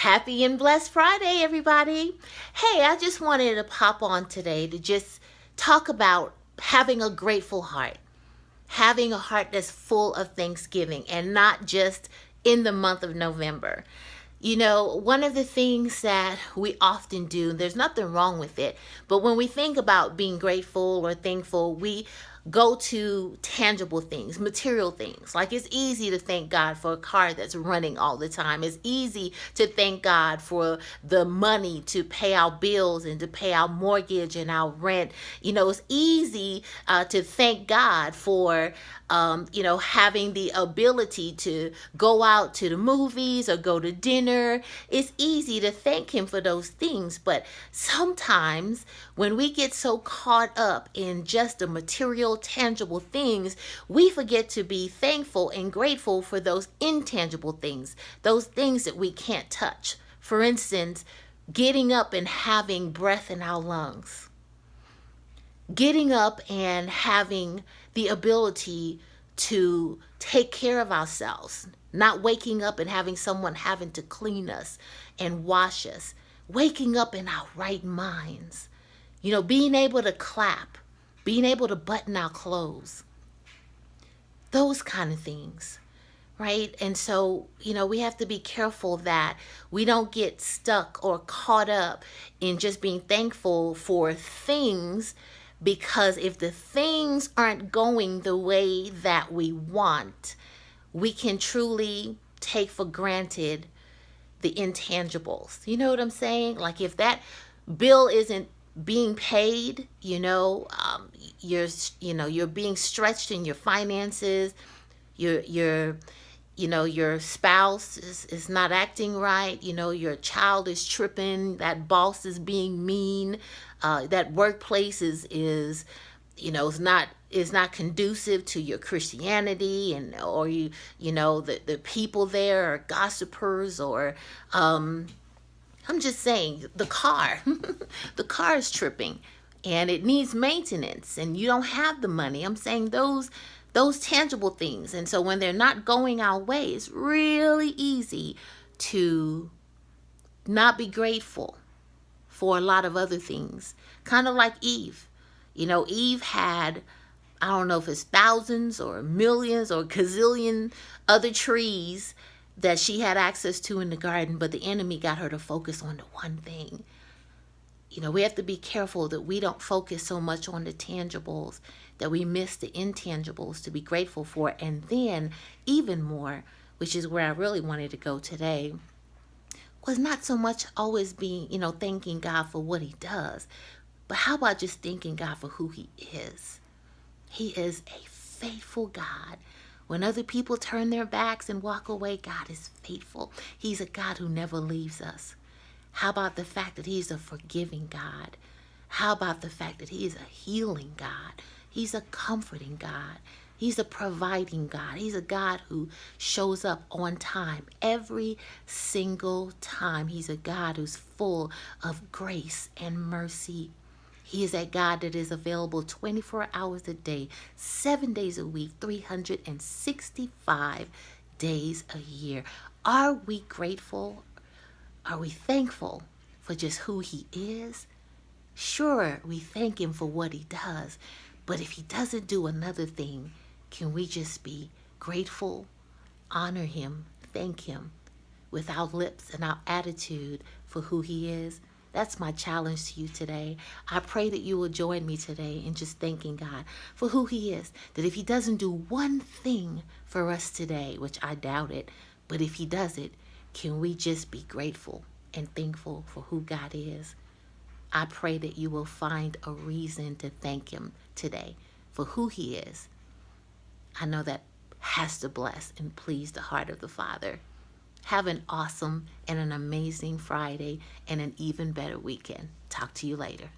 Happy and blessed Friday, everybody. Hey, I just wanted to pop on today to just talk about having a grateful heart, having a heart that's full of thanksgiving and not just in the month of November. You know, one of the things that we often do, there's nothing wrong with it, but when we think about being grateful or thankful, we go to tangible things, material things. Like it's easy to thank God for a car that's running all the time. It's easy to thank God for the money to pay our bills and to pay our mortgage and our rent. You know, it's easy to thank God for having the ability to go out to the movies or go to dinner. It's easy to thank Him for those things. But sometimes when we get so caught up in just the material, tangible things, we forget to be thankful and grateful for those intangible things, those things that we can't touch. For instance, getting up and having breath in our lungs. Getting up and having the ability to take care of ourselves, not waking up and having someone having to clean us and wash us, waking up in our right minds, being able to clap, being able to button our clothes, those kind of things, right? And so, we have to be careful that we don't get stuck or caught up in just being thankful for things, because if the things aren't going the way that we want, we can truly take for granted the intangibles. You know what I'm saying? Like if that bill isn't being paid, you're being stretched in your finances, your spouse is not acting right, your child is tripping, that boss is being mean, that workplace is not conducive to your Christianity, or the people there are gossipers, or I'm just saying the car the car is tripping and it needs maintenance and you don't have the money. I'm saying those tangible things. And so when they're not going our way, it's really easy to not be grateful for a lot of other things. Kind of like Eve. Eve had, I don't know if it's thousands or millions or gazillion other trees that she had access to in the garden, but the enemy got her to focus on the one thing. We have to be careful that we don't focus so much on the tangibles that we miss the intangibles to be grateful for. And then even more, which is where I really wanted to go today, was not so much always being, thanking God for what He does, but how about just thanking God for who He is? He is a faithful God. When other people turn their backs and walk away, God is faithful. He's a God who never leaves us. How about the fact that He's a forgiving God? How about the fact that He is a healing God? He's a comforting God. He's a providing God. He's a God who shows up on time every single time. He's a God who's full of grace and mercy. He is a God that is available 24 hours a day, 7 days a week, 365 days a year. Are we grateful? Are we thankful for just who He is? Sure, we thank Him for what He does, but if He doesn't do another thing, can we just be grateful, honor Him, thank Him with our lips and our attitude for who He is? That's my challenge to you today. I pray that you will join me today in just thanking God for who He is. That if He doesn't do one thing for us today, which I doubt it, but if He does it, can we just be grateful and thankful for who God is? I pray that you will find a reason to thank Him today for who He is. I know that has to bless and please the heart of the Father. Have an awesome and an amazing Friday and an even better weekend. Talk to you later.